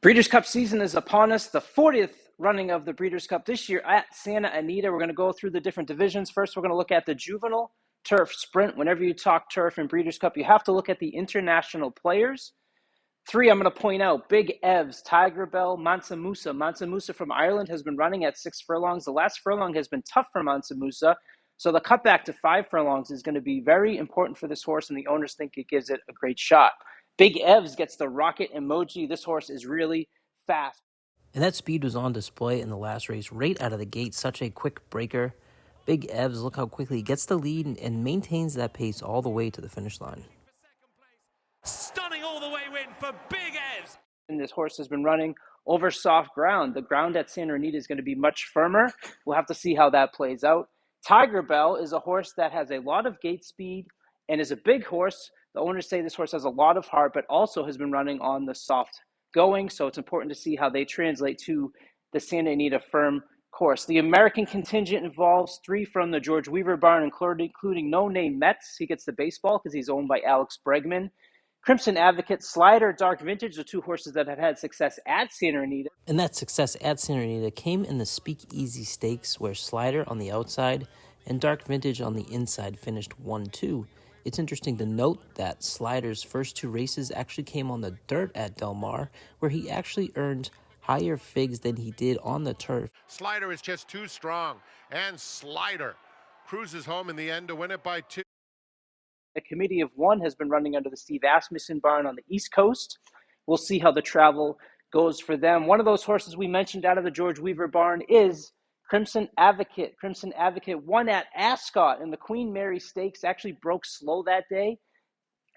Breeders' Cup season is upon us, the 40th running of the Breeders' Cup this year at Santa Anita. We're going to go through the different divisions. First, we're going to look at the Juvenile Turf Sprint. Whenever you talk turf and Breeders' Cup, you have to look at the international players. 3, I'm going to point out Big Evs, Tiger Bell, Mansa Musa. Mansa Musa from Ireland has been running at 6 furlongs. The last furlong has been tough for Mansa Musa, so the cutback to 5 furlongs is going to be very important for this horse, and the owners think it gives it a great shot. Big Evs gets the rocket emoji. This horse is really fast. And that speed was on display in the last race right out of the gate. Such a quick breaker. Big Evs, look how quickly he gets the lead and maintains that pace all the way to the finish line. Stunning all the way win for Big Evs. And this horse has been running over soft ground. The ground at Santa Anita is going to be much firmer. We'll have to see how that plays out. Tiger Bell is a horse that has a lot of gate speed and is a big horse. The owners say this horse has a lot of heart, but also has been running on the soft going. So it's important to see how they translate to the Santa Anita firm course. The American contingent involves 3 from the George Weaver barn, including No Name Metz. He gets the baseball because he's owned by Alex Bregman. Crimson Advocate, Slider, Dark Vintage, the 2 horses that have had success at Santa Anita. And that success at Santa Anita came in the Speakeasy Stakes, where Slider on the outside and Dark Vintage on the inside finished 1-2. It's interesting to note that Slider's first 2 races actually came on the dirt at Del Mar, where he actually earned higher figs than he did on the turf. Slider is just too strong, and Slider cruises home in the end to win it by 2. A committee of 1 has been running under the Steve Asmussen barn on the East Coast. We'll see how the travel goes for them. One of those horses we mentioned out of the George Weaver barn is Crimson Advocate. Crimson Advocate won at Ascot in the Queen Mary Stakes, actually broke slow that day.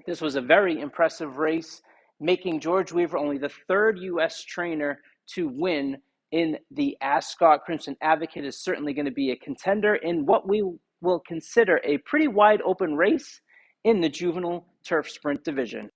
This was a very impressive race, making George Weaver only the 3rd U.S. trainer to win in the Ascot. Crimson Advocate is certainly going to be a contender in what we will consider a pretty wide open race in the Juvenile Turf Sprint division.